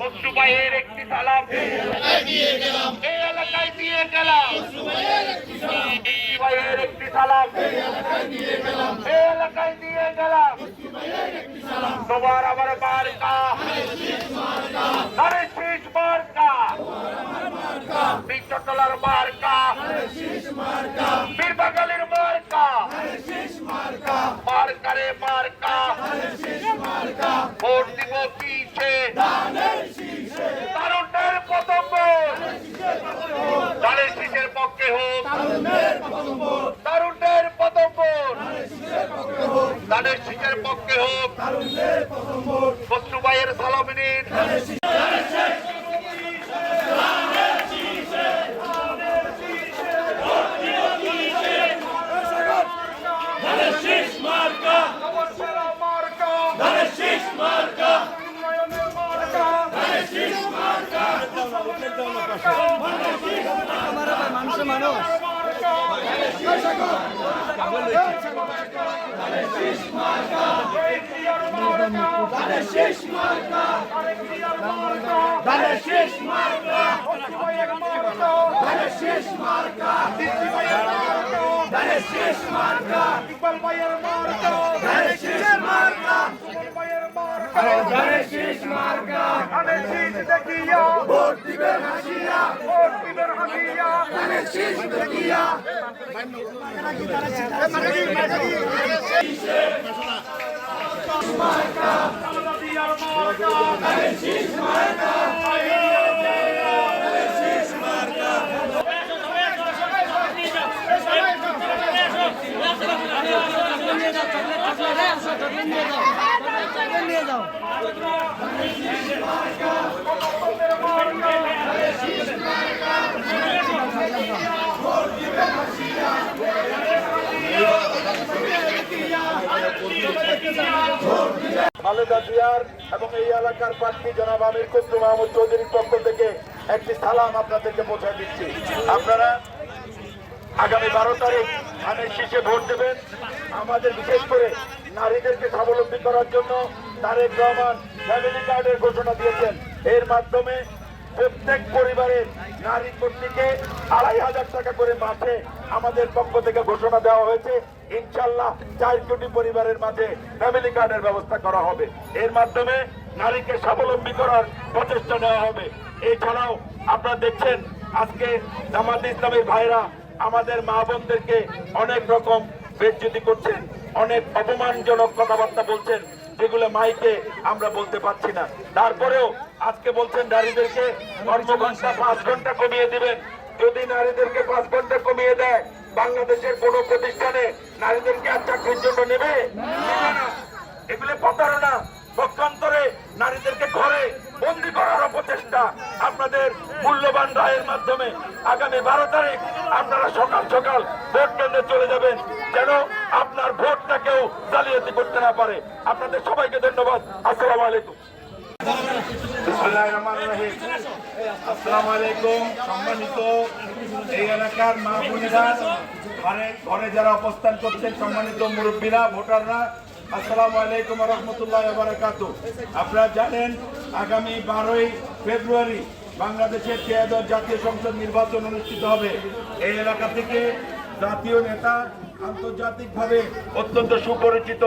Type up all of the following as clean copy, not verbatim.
বসুভাইয়ের একটি সালাম এই এলাকায় দিয়ে গেলাম, ভাইয়ের একটি সালাম এই এলাকায় দিয়ে গেলাম। তোমার আমার মার্কা আরে শীষ মার্কা, বিশ্বতলার মার্কা, বীরবাগালের মার্কা, মার্কারে মার্কা, ভোট দিব কিসে? তারুণ্যের প্রথম ভোট ধানের শীষের পক্ষে হোক, তারুণ্যের প্রথম ভোট ধানের শীষের পক্ষে হোক। বসুভাইয়ের সালামি নিন। খালেদা জিয়ার এবং এই এলাকার প্রার্থী জনাব আমির খসরু মাহমুদ চৌধুরীর পক্ষ থেকে একটি সালাম আপনাদেরকে পৌঁছে দিচ্ছি। আপনারা আগামী 12 তারিখ ধানের শীষে ভোট দেবেন। আমাদের বিশেষ করে নারীদেরকে স্বাবলম্বী করার জন্য তারেক রহমান ফ্যামিলি কার্ডের ঘোষণা দিয়েছেন। এর মাধ্যমে প্রত্যেক পরিবারের নারী কর্তৃকে ২৫০০ টাকা করে মাসে আমাদের পক্ষ থেকে ঘোষণা দেওয়া হয়েছে। ইনশাল্লাহ ৪ কোটি পরিবারের মাঝে ফ্যামিলি কার্ডের ব্যবস্থা করা হবে। এর মাধ্যমে নারীকে স্বাবলম্বী করার প্রচেষ্টা নেওয়া হবে। এছাড়াও আপনারা দেখছেন আজকে জামাত ইসলামের ভাইরা আমাদের মা বোনদেরকে অনেক রকম বেজ্জতি করছেন, অনেক অপমানজনক কথাবার্তা বলছেন, যেগুলো মাইকে আমরা বলতে পারছি না। তারপরেও আজকে বলছেন নারীদেরকে কর্মঘণ্টা 5 ঘন্টা কমিয়ে দিবেন। যদি নারীদেরকে 5 ঘন্টা কমিয়ে দেয়, বাংলাদেশের কোন প্রতিষ্ঠানে নারীদেরকে আর চাকরির জন্য নেবে না। এগুলো প্রতারণা, পক্ষান্তরে নারীদেরকে ঘরে বন্দী করার প্রচেষ্টা। আপনাদের মূল্যবান রায়ের মাধ্যমে আগামী 12 তারিখ আপনারা সকাল সকাল ভোট কেন্দ্রে চলে যাবেন, যেন আপনার ভোটটাকে কেউ জালিয়াতি করতে না পারে। আপনাদের সবাইকে ধন্যবাদ। আসসালামু আলাইকুম। আসসালামু আলাইকুম। সম্মানিত এই এলাকার মা বোনেরা, ঘরে যারা অবস্থান করছেন, সম্মানিত মুরব্বীরা, ভোটাররা, আসসালামু আলাইকুম ওয়া রাহমাতুল্লাহি ওয়া বারাকাতুহু। আপনারা জানেন আগামী 12ই ফেব্রুয়ারি বাংলাদেশের ত্রয়োদশ জাতীয় সংসদ নির্বাচন অনুষ্ঠিত হবে। এই এলাকা থেকে জাতীয় নেতা, আন্তর্জাতিকভাবে অত্যন্ত সুপরিচিত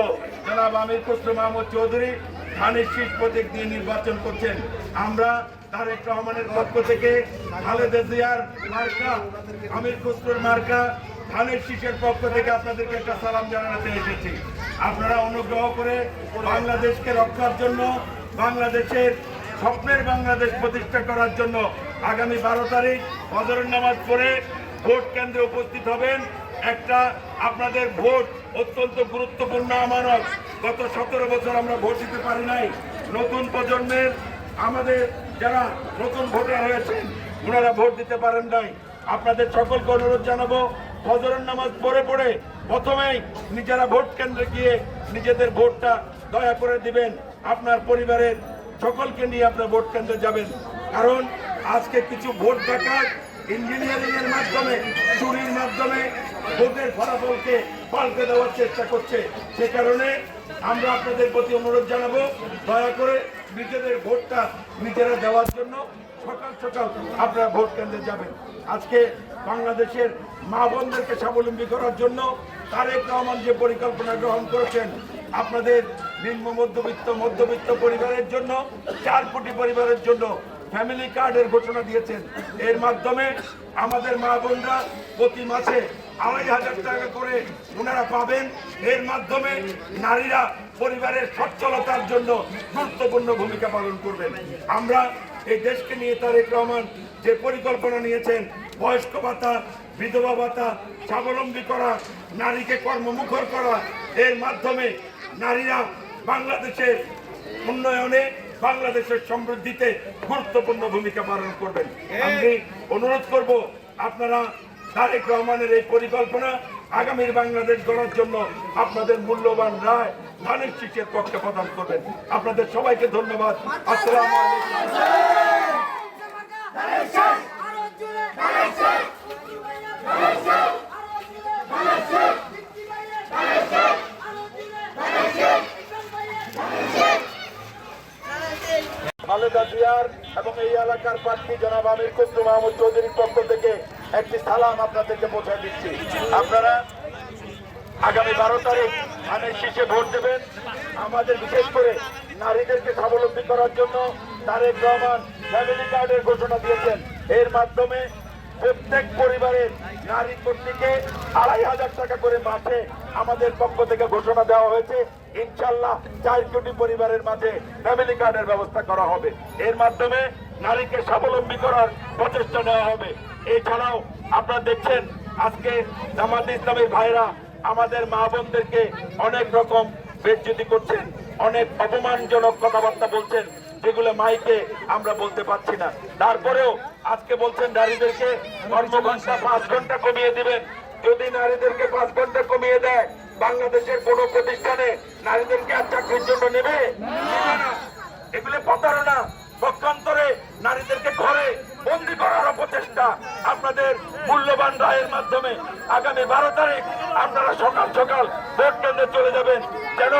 জনাব আমির খসরু মাহমুদ চৌধুরী ধানের শীষ প্রতীক দিয়ে নির্বাচন করছেন। আমরা তারেক রহমানের পক্ষ থেকে খালেদা জিয়ার মার্কা, আমির খসরুর মার্কা, ধানের শীষের পক্ষ থেকে আপনাদেরকে একটা সালাম জানাতে এসেছি। আপনারা অনুগ্রহ করে বাংলাদেশকে রক্ষার জন্য, বাংলাদেশের স্বপ্নের বাংলাদেশ প্রতিষ্ঠা করার জন্য আগামী 12 তারিখ ফজরের নামাজ পড়ে ভোট কেন্দ্রে উপস্থিত হবেন। একটা আপনাদের ভোট অত্যন্ত গুরুত্বপূর্ণ আমানত। গত 17 বছর আমরা ভোট দিতে পারি নাই। নতুন প্রজন্মের আমাদের যারা নতুন ভোটার হয়েছেন ওনারা ভোট দিতে পারেন নাই। আপনাদের সকলকে অনুরোধ জানাবো, ফজরের নামাজ পড়ে পড়ে প্রথমেই নিজেরা ভোট কেন্দ্রে গিয়ে নিজেদের ভোটটা দয়া করে দিবেন। আপনার পরিবারের সকলকে নিয়ে আপনার ভোট কেন্দ্রে যাবেন। কারণ আজকে কিছু ভোট ডাকাত ইঞ্জিনিয়ারিং এর মাধ্যমে, চুরির মাধ্যমে ভোটের ফলাফলকে পাল্টে দেওয়ার চেষ্টা করছে। সে কারণে আমরা আপনাদের প্রতি অনুরোধ জানাবো, দয়া করে নিজেদের ভোটটা নিজেরা দেওয়ার জন্য সকাল সকাল আপনারা ভোট কেন্দ্রে যাবেন। আজকে বাংলাদেশের মা বোনদেরকে স্বাবলম্বী করার জন্য তারেক রহমান যে পরিকল্পনা গ্রহণ করেছেন, আপনাদের নিম্ন মধ্যবিত্ত পরিবারের জন্য, 4 কোটি পরিবারের জন্য ফ্যামিলি কার্ডের ঘোষণা দিয়েছেন। এর মাধ্যমে আমাদের মা বোনরা প্রতি মাসে 2,500 টাকা করে ওনারা পাবেন। এর মাধ্যমে নারীরা পরিবারের সচ্ছলতার জন্য গুরুত্বপূর্ণ ভূমিকা পালন করবেন। আমরা এই দেশকে নিয়ে তারেক রহমান যে পরিকল্পনা নিয়েছেন, বয়স্ক ভাতা, বিধবা ভাতা, স্বাবলম্বী করা, নারীকে কর্মমুখর করা, এর মাধ্যমে নারীরা বাংলাদেশের উন্নয়নে, বাংলাদেশের সমৃদ্ধিতে গুরুত্বপূর্ণ ভূমিকা পালন করবেন। আমি অনুরোধ করব আপনারা তারেক রহমানের এই পরিকল্পনা আগামীর বাংলাদেশ গড়ার জন্য আপনাদের মূল্যবান রায় ধানের শীষের পক্ষে প্রদান করবেন। আপনাদের সবাইকে ধন্যবাদ। আসসালামু খালেদা জিয়ার এবং এই এলাকার প্রার্থী জনাব আমির খসরু মাহমুদ চৌধুরীর পক্ষ থেকে একটি সালাম আপনাদেরকে পৌঁছে দিচ্ছি। আপনারা আগামী 12 তারিখ ধানের শীষে ভোট দেবেন। আমাদের বিশেষ করে নারীদেরকে স্বাবলম্বী করার জন্য তারেক রহমান ফ্যামিলি কার্ডের ঘোষণা দিয়েছেন। এর মাধ্যমে প্রত্যেক পরিবারের নারী কর্তৃকে 2,500 টাকা করে মাসে আমাদের পক্ষ থেকে ঘোষণা দেওয়া হয়েছে। ইনশাল্লাহ 4 কোটি পরিবারের মাঝে ফ্যামিলি কার্ডের ব্যবস্থা করা হবে। এর মাধ্যমে নারীকে স্বাবলম্বী করার প্রচেষ্টা নেওয়া হবে। এছাড়াও আপনারা দেখছেন আজকে জামাত ইসলামের ভাইরা আমাদের মা বোনদেরকে অনেক রকম বেজ্জতি করছেন, অনেক অপমানজনক কথাবার্তা বলছেন, যেগুলো মাইকে আমরা বলতে পারছি না। তারপরেও আজকে বলছেন নারীদেরকে কর্মঘণ্টা 5 ঘন্টা কমিয়ে দিবেন। যদি নারীদেরকে 5 ঘন্টা কমিয়ে দেয়, বাংলাদেশের কোন প্রতিষ্ঠানে নারীদেরকে আর চাকরির জন্য নেবে? এগুলো প্রতারণা, পক্ষান্তরে নারীদেরকে ঘরে বন্দী করার অপচেষ্টা। আপনাদের মূল্যবান রায়ের মাধ্যমে আগামী 12 তারিখ আপনারা সকাল সকাল ভোট কেন্দ্রে চলে যাবেন, যেন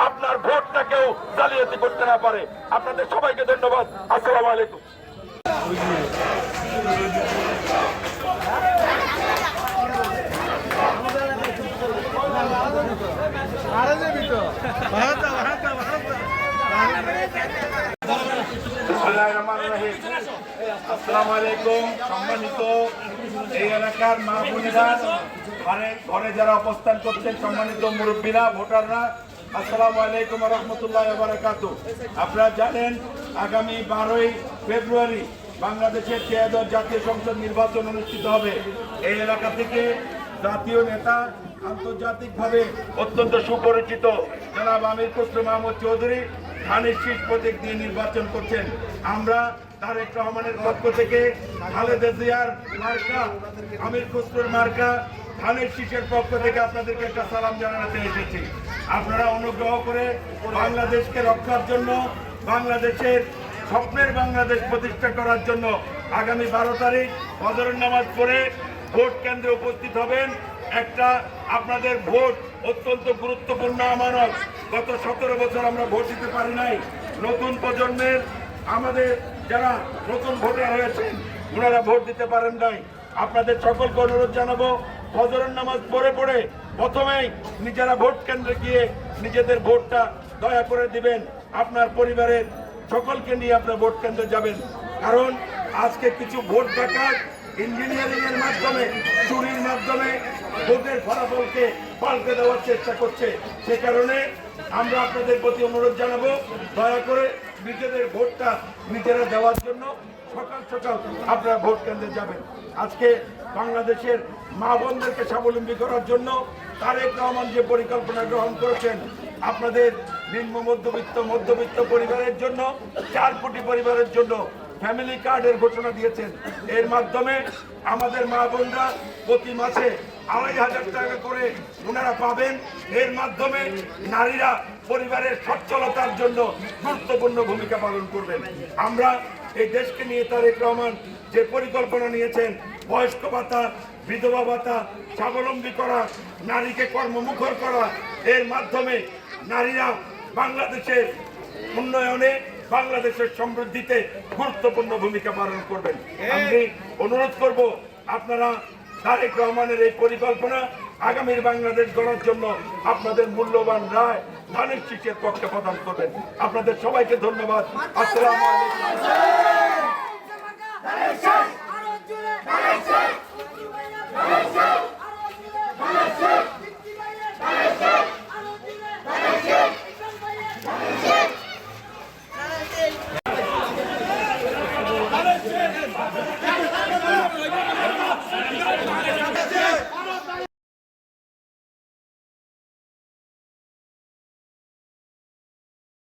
আপনার ভোটটা কেউ জালিয়াতি করতে না পারে। আপনাদের সবাইকে ধন্যবাদ। আসসালামু আলাইকুম। আসসালামু আলাইকুম। সম্মানিত এই এলাকার মা বোনেরা, ঘরে যারা অবস্থান করছেন, সম্মানিত মুরব্বীরা, ভোটাররা, আসসালামু আলাইকুম ওয়া রাহমাতুল্লাহি ওয়া বারাকাতুহু। আপনারা জানেন আগামী 12ই ফেব্রুয়ারি বাংলাদেশের ত্রয়োদশ জাতীয় সংসদ নির্বাচন অনুষ্ঠিত হবে। এই এলাকা থেকে জাতীয় নেতা, আন্তর্জাতিকভাবে অত্যন্ত সুপরিচিত জনাব আমির খসরু মাহমুদ চৌধুরী ধানের শীষ প্রতীক দিয়ে নির্বাচন করছেন। আমরা তারেক রহমানের পক্ষ থেকে খালেদা জিয়ার মার্কা, আমির খসরুর মার্কা, ধানের শীষের পক্ষ থেকে আপনাদেরকে একটা সালাম জানাতে এসেছি। আপনারা অনুগ্রহ করে বাংলাদেশকে রক্ষার জন্য, বাংলাদেশের স্বপ্নের বাংলাদেশ প্রতিষ্ঠা করার জন্য আগামী 12 তারিখ ফজরের নামাজ পড়ে ভোট কেন্দ্রে উপস্থিত হবেন। একটা আপনাদের ভোট অত্যন্ত গুরুত্বপূর্ণ আমানত। গত 17 বছর আমরা ভোট দিতে পারি নাই। নতুন প্রজন্মের আমাদের যারা নতুন ভোটার হয়েছেন ওনারা ভোট দিতে পারেন নাই। আপনাদের সকলকে অনুরোধ জানাবো, ফজরের নামাজ পড়ে পড়ে প্রথমেই নিজেরা ভোট কেন্দ্রে গিয়ে নিজেদের ভোটটা দয়া করে দিবেন। আপনার পরিবারের সকলকে নিয়ে আপনার ভোট কেন্দ্রে যাবেন। কারণ আজকে কিছু ভোট ডাকাত ইঞ্জিনিয়ারিং এর মাধ্যমে, চুরির মাধ্যমে ভোটের ফলাফলকে পাল্টে দেওয়ার চেষ্টা করছে। সে কারণে আমরা আপনাদের প্রতি অনুরোধ জানাবো, দয়া করে নিজেদের ভোটটা নিজেরা দেওয়ার জন্য সকাল সকাল আপনারা ভোট কেন্দ্রে যাবেন। আজকে বাংলাদেশের মা বোনদেরকে স্বাবলম্বী করার জন্য তারেক রহমান যে পরিকল্পনা গ্রহণ করেছেন, আপনাদের নিম্ন মধ্যবিত্ত পরিবারের জন্য 4 কোটি পরিবারের জন্য ফ্যামিলি কার্ডের ঘোষণা দিয়েছেন। এর মাধ্যমে আমাদের মা বোনরা প্রতি মাসে 2,500 টাকা করে ওনারা পাবেন। এর মাধ্যমে নারীরা পরিবারের সচ্ছলতার জন্য গুরুত্বপূর্ণ ভূমিকা পালন করবেন। আমরা এই দেশকে নিয়ে তারেক রহমান যে পরিকল্পনা নিয়েছেন, বয়স্ক ভাতা, বিধবা ভাতা, স্বাবলম্বী করা, নারীকে কর্মমুখর করা, এর মাধ্যমে নারীরা বাংলাদেশের উন্নয়নে, বাংলাদেশের সমৃদ্ধিতে গুরুত্বপূর্ণ ভূমিকা পালন করবেন। আমি অনুরোধ করব আপনারা তারেক রহমানের এই পরিকল্পনা আগামীর বাংলাদেশ গড়ার জন্য আপনাদের মূল্যবান রায় ধানের শীষের পক্ষে প্রদান করবেন। আপনাদের সবাইকে ধন্যবাদ। আসসালামু আলাইকুম।